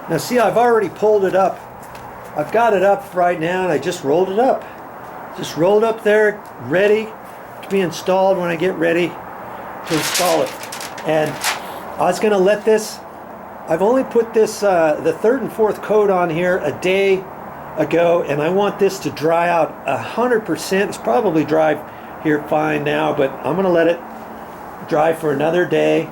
Now see, I've already pulled it up. I've got it up right now and I just rolled it up. Just rolled up there, ready to be installed when I get ready to install it. And I was going to let this, I've only put this, the third and fourth coat on here a day ago, and I want this to dry out 100%. It's probably dry here fine now, but I'm going to let it dry for another day.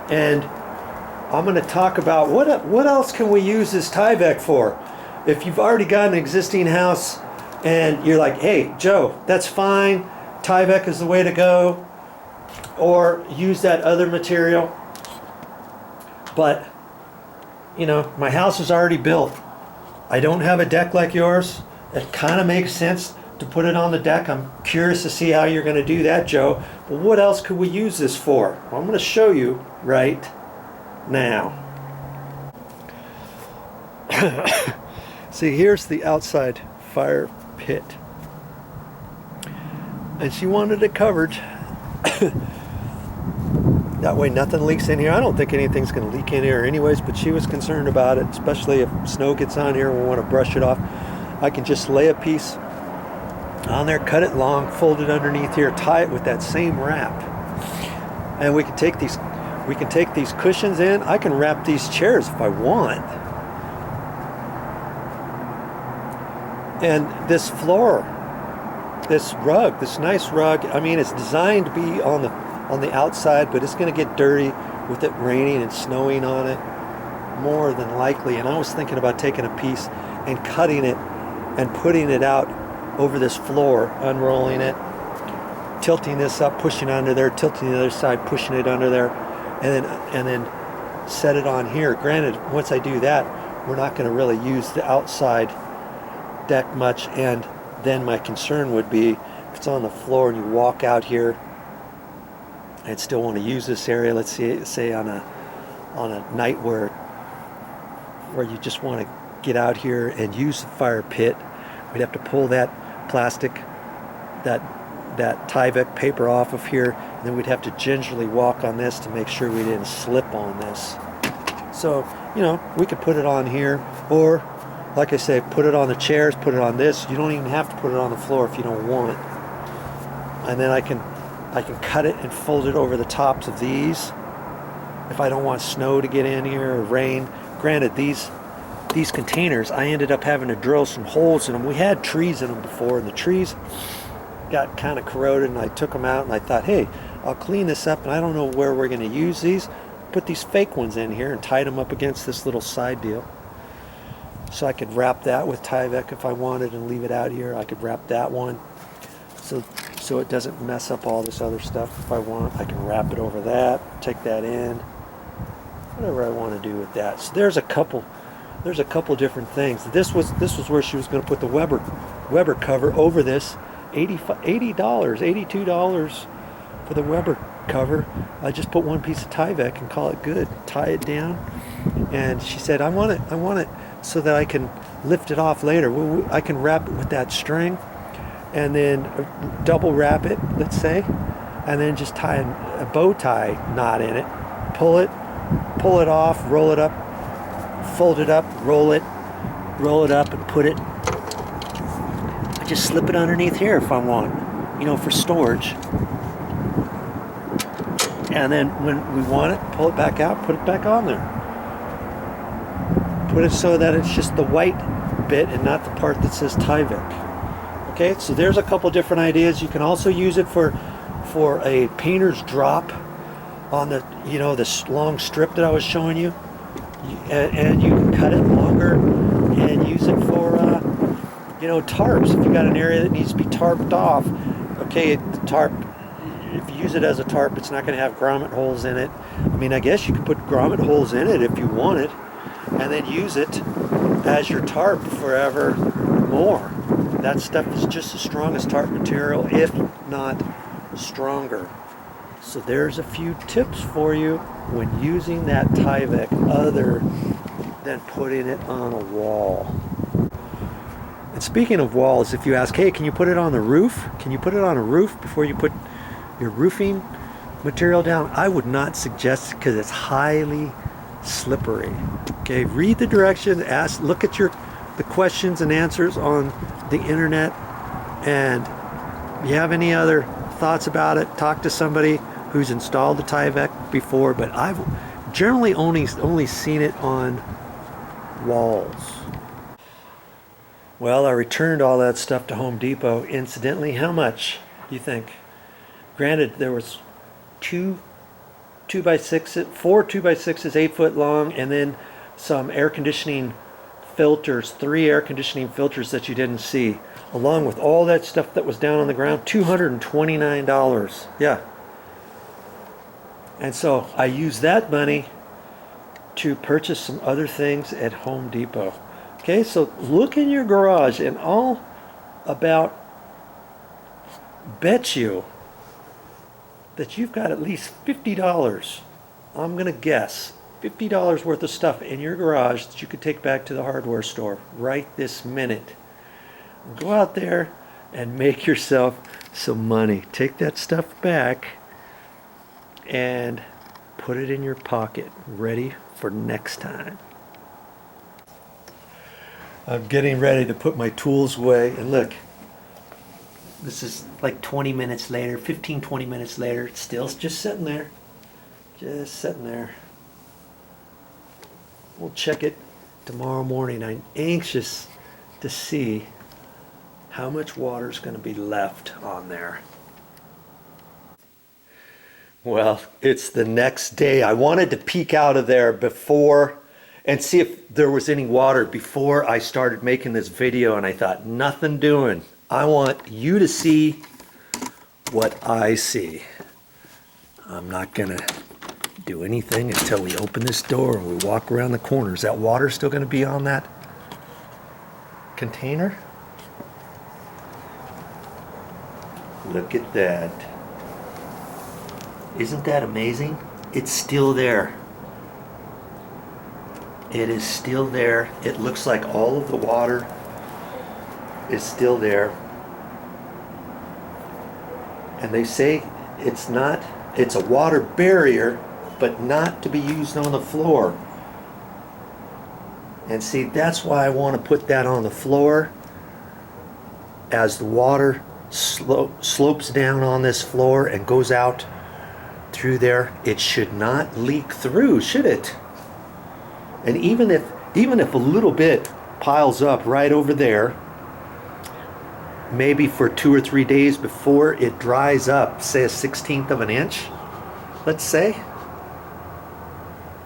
And I'm going to talk about what else can we use this Tyvek for. If you've already got an existing house and you're like, hey, Joe, that's fine, Tyvek is the way to go, or use that other material. But, you know, my house is already built. I don't have a deck like yours. It kind of makes sense to put it on the deck. I'm curious to see how you're going to do that, Joe. But what else could we use this for? Well, I'm going to show you right now. See, here's the outside fire pit. And she wanted it covered. That way nothing leaks in here. I don't think anything's going to leak in here anyways, but she was concerned about it, especially if snow gets on here and we want to brush it off. I can just lay a piece on there, cut it long, fold it underneath here, tie it with that same wrap. And we can take these cushions in. I can wrap these chairs if I want. And this floor, this rug, this nice rug, I mean, it's designed to be on the outside, but it's going to get dirty with it raining and snowing on it, more than likely. And I was thinking about taking a piece and cutting it and putting it out over this floor, unrolling it, tilting this up, pushing it under there, tilting the other side, pushing it under there, and then set it on here. Granted, once I do that, we're not going to really use the outside deck much, and then my concern would be if it's on the floor and you walk out here and still want to use this area, let's say on a night where you just want to get out here and use the fire pit, we'd have to pull that plastic, that Tyvek paper off of here, and then we'd have to gingerly walk on this to make sure we didn't slip on this. So, you know, we could put it on here, or like I say, put it on the chairs, put it on this. You don't even have to put it on the floor if you don't want it. And then I can cut it and fold it over the tops of these if I don't want snow to get in here or rain. Granted, these containers, I ended up having to drill some holes in them. We had trees in them before, and the trees got kind of corroded, and I took them out and I thought, hey, I'll clean this up, and I don't know where we're going to use these. Put these fake ones in here and tied them up against this little side deal. So I could wrap that with Tyvek if I wanted and leave it out here. I could wrap that one so it doesn't mess up all this other stuff. If I want, I can wrap it over that, take that in, whatever I want to do with that. So there's a couple different things. This was where she was going to put the Weber cover over this. $82 for the Weber cover. I just put one piece of Tyvek and call it good. Tie it down, and she said, I want it so that I can lift it off later. I can wrap it with that string, and then double wrap it, let's say, and then just tie a bow tie knot in it. Pull it off, roll it up, fold it up, roll it up, and put it. I just slip it underneath here if I want, you know, for storage. And then when we want it, pull it back out, put it back on there. Put it so that it's just the white bit and not the part that says Tyvek. Okay, so there's a couple different ideas. You can also use it for a painter's drop on the, you know, this long strip that I was showing you, and you can cut it longer and use it for you know, tarps. If you got an area that needs to be tarped off, okay, the tarp, if you use it as a tarp, it's not going to have grommet holes in it. I mean, I guess you could put grommet holes in it if you want it, and then use it as your tarp forever more. That stuff is just as strong as tarp material, if not stronger. So there's a few tips for you when using that Tyvek other than putting it on a wall. And speaking of walls, if you ask, hey, can you put it on the roof? Can you put it on a roof before you put your roofing material down? I would not suggest it because it's highly slippery. Okay, read the directions, look at the questions and answers on the internet, and if you have any other thoughts about it, talk to somebody who's installed the Tyvek before, but I've generally only seen it on walls. Well, I returned all that stuff to Home Depot. Incidentally, how much do you think? Granted, there was four 2x6s, 8-foot long, and then some air conditioning filters, 3 air conditioning filters that you didn't see, along with all that stuff that was down on the ground. $229. Yeah. And so I used that money to purchase some other things at Home Depot. Okay, so look in your garage, and I'll about bet you that you've got at least $50, I'm going to guess, $50 worth of stuff in your garage that you could take back to the hardware store right this minute. Go out there and make yourself some money. Take that stuff back and put it in your pocket, ready for next time. I'm getting ready to put my tools away, and look, this is like 20 minutes later, 15-20 minutes later, it's still just sitting there. Just sitting there. We'll check it tomorrow morning. I'm anxious to see how much water is going to be left on there. Well, it's the next day. I wanted to peek out of there before and see if there was any water before I started making this video, and I thought, nothing doing. I want you to see what I see. I'm not gonna do anything until we open this door and we walk around the corner. Is that water still gonna be on that container? Look at that. Isn't that amazing? It's still there. It is still there. It looks like all of the water is still there. And they say it's a water barrier, but not to be used on the floor. And see, that's why I want to put that on the floor. As the water slopes down on this floor and goes out through there, it should not leak through, should it? And even if a little bit piles up right over there, maybe for 2 or 3 days before it dries up, say a 1/16 of an inch, let's say,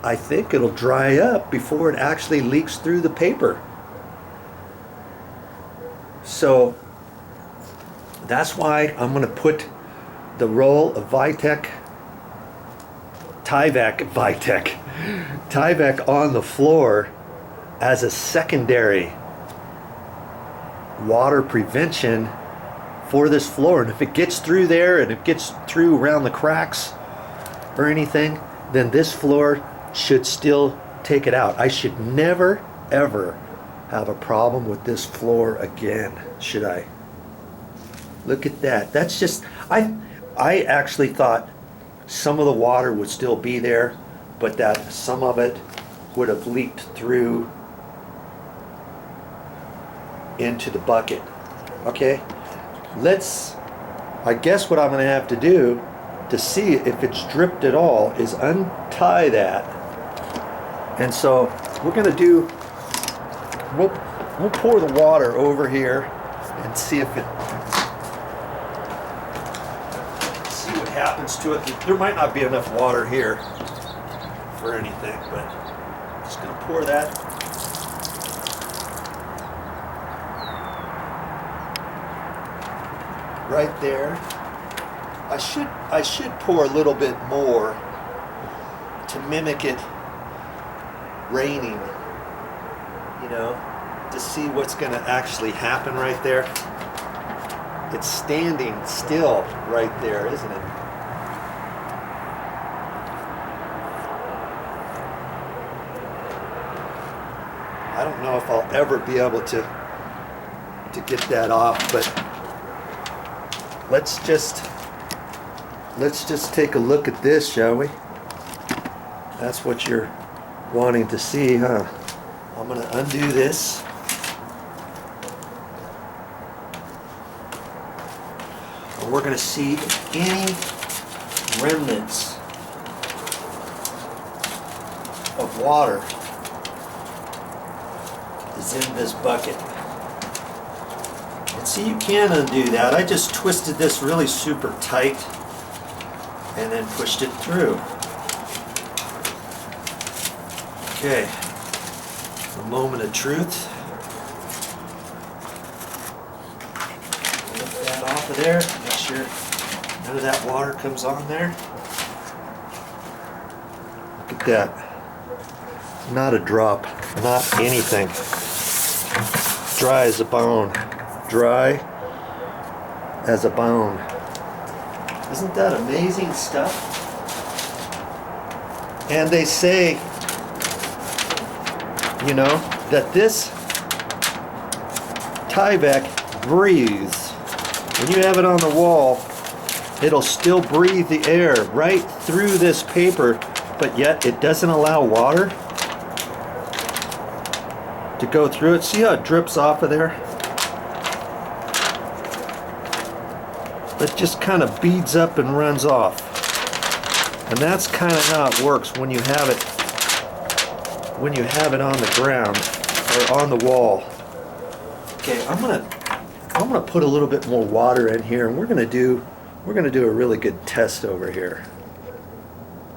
I think it'll dry up before it actually leaks through the paper. So that's why I'm going to put the roll of Tyvek on the floor as a secondary water prevention for this floor. And if it gets through there and it gets through around the cracks or anything, then this floor should still take it out. I should never ever have a problem with this floor again, should I? Look at that. That's just, I actually thought some of the water would still be there, but that some of it would have leaked through into the bucket. Okay, I guess what I'm going to have to do to see if it's dripped at all is untie that. And so we're going to do, we'll pour the water over here and see if it, see what happens to it. There might not be enough water here for anything, but I'm just going to pour that. Right there. I should pour a little bit more to mimic it raining, you know, to see what's going to actually happen right there. It's standing still right there, isn't it? I don't know if I'll ever be able to get that off, but let's just take a look at this, shall we? That's what you're wanting to see, huh? I'm going to undo this. And we're going to see if any remnants of water is in this bucket. And see, you can undo that. I just twisted this really super tight and then pushed it through. Okay, a moment of truth. Lift that off of there, make sure none of that water comes on there. Look at that. Not a drop, not anything. Dry as a bone. Dry as a bone. Isn't that amazing stuff? And they say, you know, that this Tyvek breathes. When you have it on the wall, it'll still breathe the air right through this paper, but yet it doesn't allow water to go through it. See how it drips off of there? It just kind of beads up and runs off. And that's kind of how it works when you have it on the ground or on the wall. Okay, I'm gonna put a little bit more water in here, and we're gonna do a really good test over here.